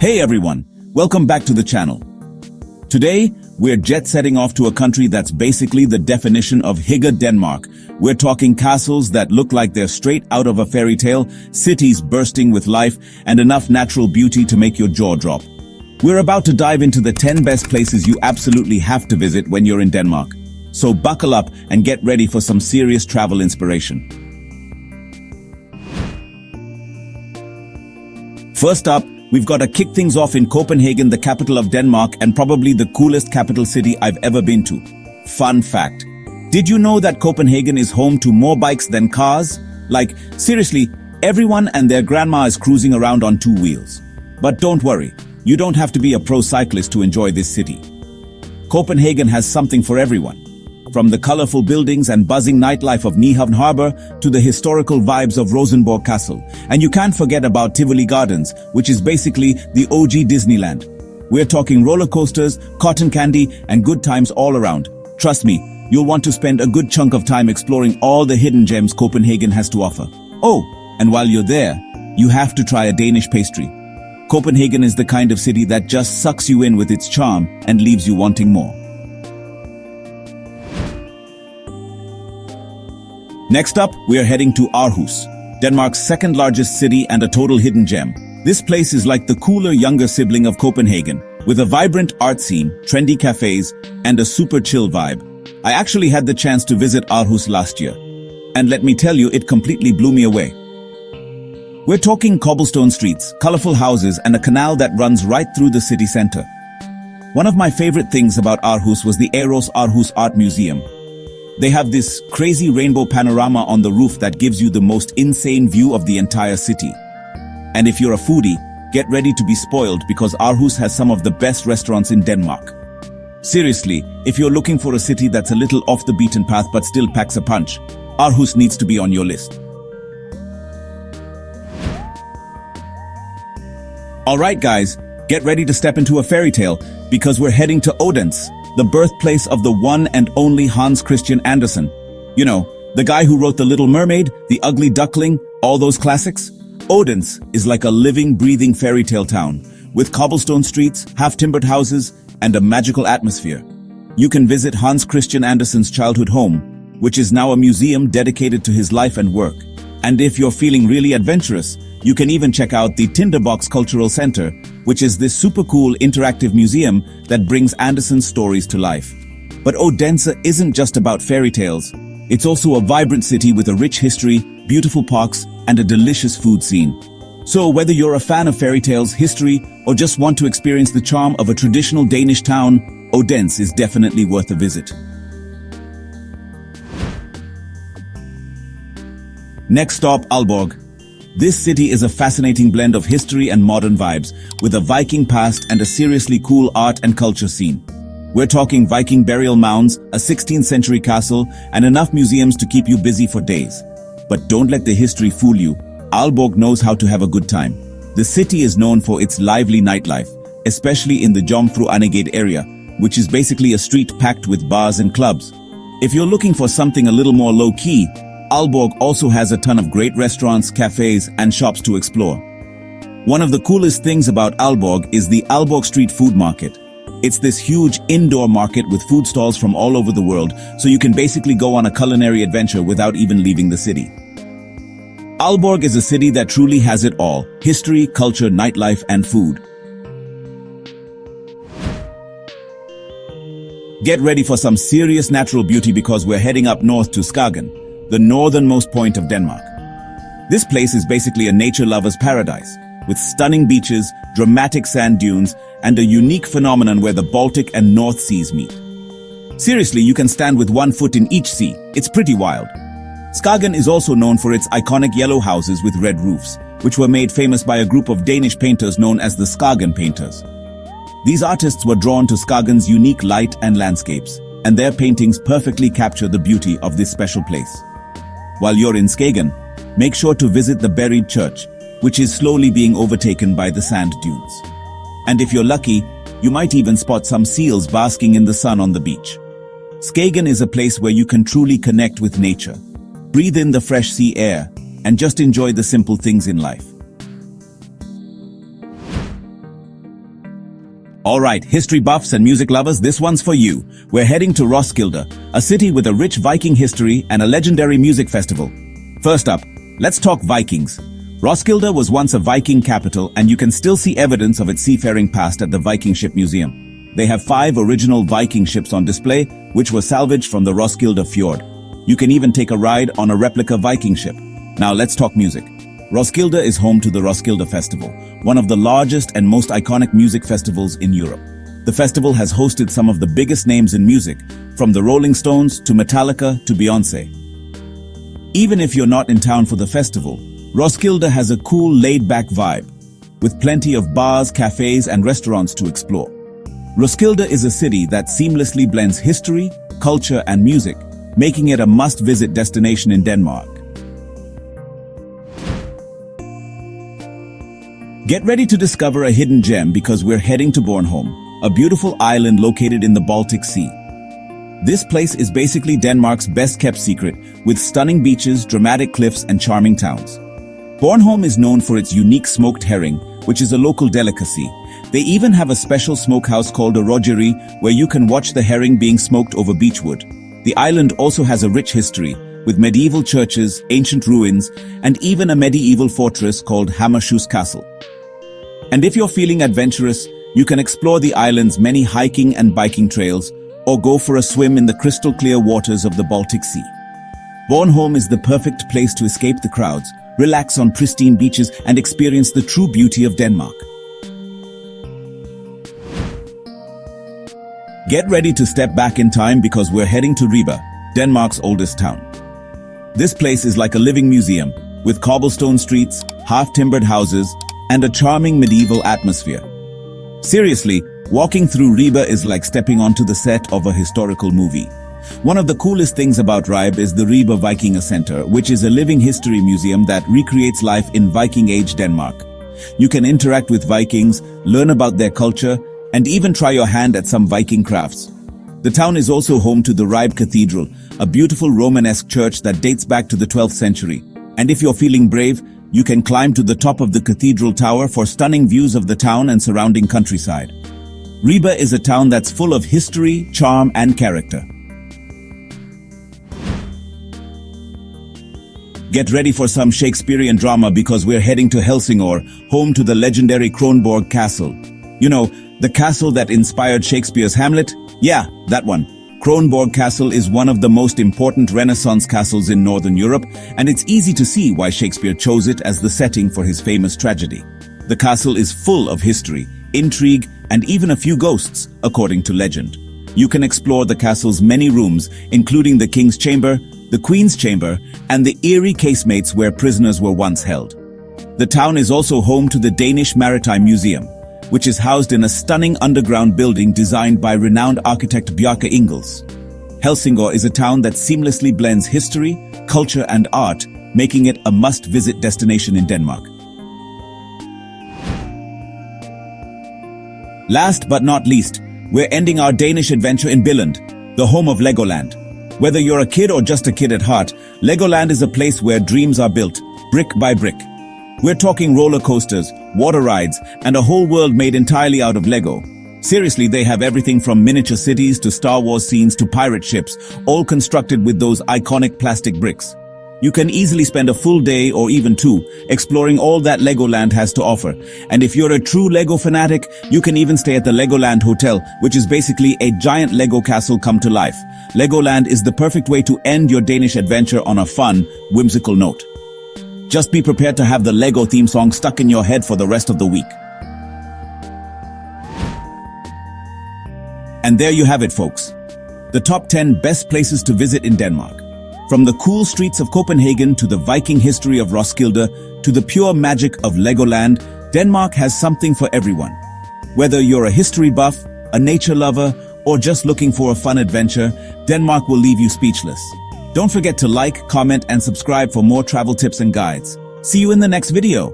Hey everyone, welcome back to the channel. Today, we're jet-setting off to a country that's basically the definition of Hygge, Denmark. We're talking castles that look like they're straight out of a fairy tale, cities bursting with life, and enough natural beauty to make your jaw drop. We're about to dive into the 10 best places you absolutely have to visit when you're in Denmark. So buckle up and get ready for some serious travel inspiration. First up, we've got to kick things off in Copenhagen, the capital of Denmark and probably the coolest capital city I've ever been to. Fun fact. Did you know that Copenhagen is home to more bikes than cars? Like, seriously, everyone and their grandma is cruising around on two wheels. But don't worry, you don't have to be a pro cyclist to enjoy this city. Copenhagen has something for everyone. From the colorful buildings and buzzing nightlife of Nyhavn Harbor to the historical vibes of Rosenborg Castle. And you can't forget about Tivoli Gardens, which is basically the OG Disneyland. We're talking roller coasters, cotton candy, and good times all around. Trust me, you'll want to spend a good chunk of time exploring all the hidden gems Copenhagen has to offer. Oh, and while you're there, you have to try a Danish pastry. Copenhagen is the kind of city that just sucks you in with its charm and leaves you wanting more. Next up, we are heading to Aarhus, Denmark's second largest city and a total hidden gem. This place is like the cooler younger sibling of Copenhagen, with a vibrant art scene, trendy cafes, and a super chill vibe. I actually had the chance to visit Aarhus last year, and let me tell you, it completely blew me away. We're talking cobblestone streets, colorful houses, and a canal that runs right through the city center. One of my favorite things about Aarhus was the Eros Aarhus Art Museum. They have this crazy rainbow panorama on the roof that gives you the most insane view of the entire city. And if you're a foodie, get ready to be spoiled because Aarhus has some of the best restaurants in Denmark. Seriously, if you're looking for a city that's a little off the beaten path but still packs a punch, Aarhus needs to be on your list. Alright guys, get ready to step into a fairy tale because we're heading to Odense, the birthplace of the one and only Hans Christian Andersen. You know, the guy who wrote The Little Mermaid, The Ugly Duckling, all those classics. Odense is like a living, breathing fairy tale town, with cobblestone streets, half-timbered houses, and a magical atmosphere. You can visit Hans Christian Andersen's childhood home, which is now a museum dedicated to his life and work. And if you're feeling really adventurous, you can even check out the Tinderbox Cultural Center, which is this super cool interactive museum that brings Andersen's stories to life. But Odense isn't just about fairy tales. It's also a vibrant city with a rich history, beautiful parks, and a delicious food scene. So whether you're a fan of fairy tales, history, or just want to experience the charm of a traditional Danish town, Odense is definitely worth a visit. Next stop, Aalborg. This city is a fascinating blend of history and modern vibes, with a Viking past and a seriously cool art and culture scene. We're talking Viking burial mounds, a 16th century castle, and enough museums to keep you busy for days. But don't let the history fool you. Aalborg knows how to have a good time. The city is known for its lively nightlife, especially in the Jomfru Anegade area, which is basically a street packed with bars and clubs. If you're looking for something a little more low-key, Aalborg also has a ton of great restaurants, cafes, and shops to explore. One of the coolest things about Aalborg is the Aalborg Street Food Market. It's this huge indoor market with food stalls from all over the world, so you can basically go on a culinary adventure without even leaving the city. Aalborg is a city that truly has it all: history, culture, nightlife, and food. Get ready for some serious natural beauty because we're heading up north to Skagen, the northernmost point of Denmark. This place is basically a nature lover's paradise, with stunning beaches, dramatic sand dunes, and a unique phenomenon where the Baltic and North Seas meet. Seriously, you can stand with one foot in each sea. It's pretty wild. Skagen is also known for its iconic yellow houses with red roofs, which were made famous by a group of Danish painters known as the Skagen painters. These artists were drawn to Skagen's unique light and landscapes, and their paintings perfectly capture the beauty of this special place. While you're in Skagen, make sure to visit the buried church, which is slowly being overtaken by the sand dunes. And if you're lucky, you might even spot some seals basking in the sun on the beach. Skagen is a place where you can truly connect with nature, breathe in the fresh sea air, and just enjoy the simple things in life. Alright, history buffs and music lovers, this one's for you. We're heading to Roskilde, a city with a rich Viking history and a legendary music festival. First up, let's talk Vikings. Roskilde was once a Viking capital, and you can still see evidence of its seafaring past at the Viking Ship Museum. They have 5 original Viking ships on display, which were salvaged from the Roskilde fjord. You can even take a ride on a replica Viking ship. Now let's talk music. Roskilde is home to the Roskilde Festival, one of the largest and most iconic music festivals in Europe. The festival has hosted some of the biggest names in music, from the Rolling Stones to Metallica to Beyoncé. Even if you're not in town for the festival, Roskilde has a cool, laid-back vibe, with plenty of bars, cafes, and restaurants to explore. Roskilde is a city that seamlessly blends history, culture, and music, making it a must-visit destination in Denmark. Get ready to discover a hidden gem because we're heading to Bornholm, a beautiful island located in the Baltic Sea. This place is basically Denmark's best-kept secret, with stunning beaches, dramatic cliffs, and charming towns. Bornholm is known for its unique smoked herring, which is a local delicacy. They even have a special smokehouse called a rogeri, where you can watch the herring being smoked over beechwood. The island also has a rich history, with medieval churches, ancient ruins, and even a medieval fortress called Hammershus Castle. And if you're feeling adventurous, you can explore the island's many hiking and biking trails, or go for a swim in the crystal-clear waters of the Baltic Sea. Bornholm is the perfect place to escape the crowds, relax on pristine beaches, and experience the true beauty of Denmark. Get ready to step back in time because we're heading to Ribe, Denmark's oldest town. This place is like a living museum, with cobblestone streets, half-timbered houses, and a charming medieval atmosphere. Seriously, walking through Ribe is like stepping onto the set of a historical movie. One of the coolest things about Ribe is the Ribe Viking Center, which is a living history museum that recreates life in Viking Age Denmark. You can interact with Vikings, learn about their culture, and even try your hand at some Viking crafts. The town is also home to the Ribe Cathedral, a beautiful Romanesque church that dates back to the 12th century. And if you're feeling brave, you can climb to the top of the cathedral tower for stunning views of the town and surrounding countryside. Ribe is a town that's full of history, charm, and character. Get ready for some Shakespearean drama because we're heading to Helsingør, home to the legendary Kronborg Castle. You know, the castle that inspired Shakespeare's Hamlet? Yeah, that one. Kronborg Castle is one of the most important Renaissance castles in Northern Europe, and it's easy to see why Shakespeare chose it as the setting for his famous tragedy. The castle is full of history, intrigue, and even a few ghosts, according to legend. You can explore the castle's many rooms, including the King's Chamber, the Queen's Chamber, and the eerie casemates where prisoners were once held. The town is also home to the Danish Maritime Museum, which is housed in a stunning underground building designed by renowned architect Bjarke Ingels. Helsingør is a town that seamlessly blends history, culture, and art, making it a must-visit destination in Denmark. Last but not least, we're ending our Danish adventure in Billund, the home of Legoland. Whether you're a kid or just a kid at heart, Legoland is a place where dreams are built, brick by brick. We're talking roller coasters, water rides, and a whole world made entirely out of Lego. Seriously, they have everything from miniature cities to Star Wars scenes to pirate ships, all constructed with those iconic plastic bricks. You can easily spend a full day or even 2 exploring all that Legoland has to offer. And if you're a true Lego fanatic, you can even stay at the Legoland Hotel, which is basically a giant Lego castle come to life. Legoland is the perfect way to end your Danish adventure on a fun, whimsical note. Just be prepared to have the Lego theme song stuck in your head for the rest of the week. And there you have it, folks. The top 10 best places to visit in Denmark. From the cool streets of Copenhagen to the Viking history of Roskilde to the pure magic of Legoland, Denmark has something for everyone. Whether you're a history buff, a nature lover, or just looking for a fun adventure, Denmark will leave you speechless. Don't forget to like, comment, and subscribe for more travel tips and guides. See you in the next video.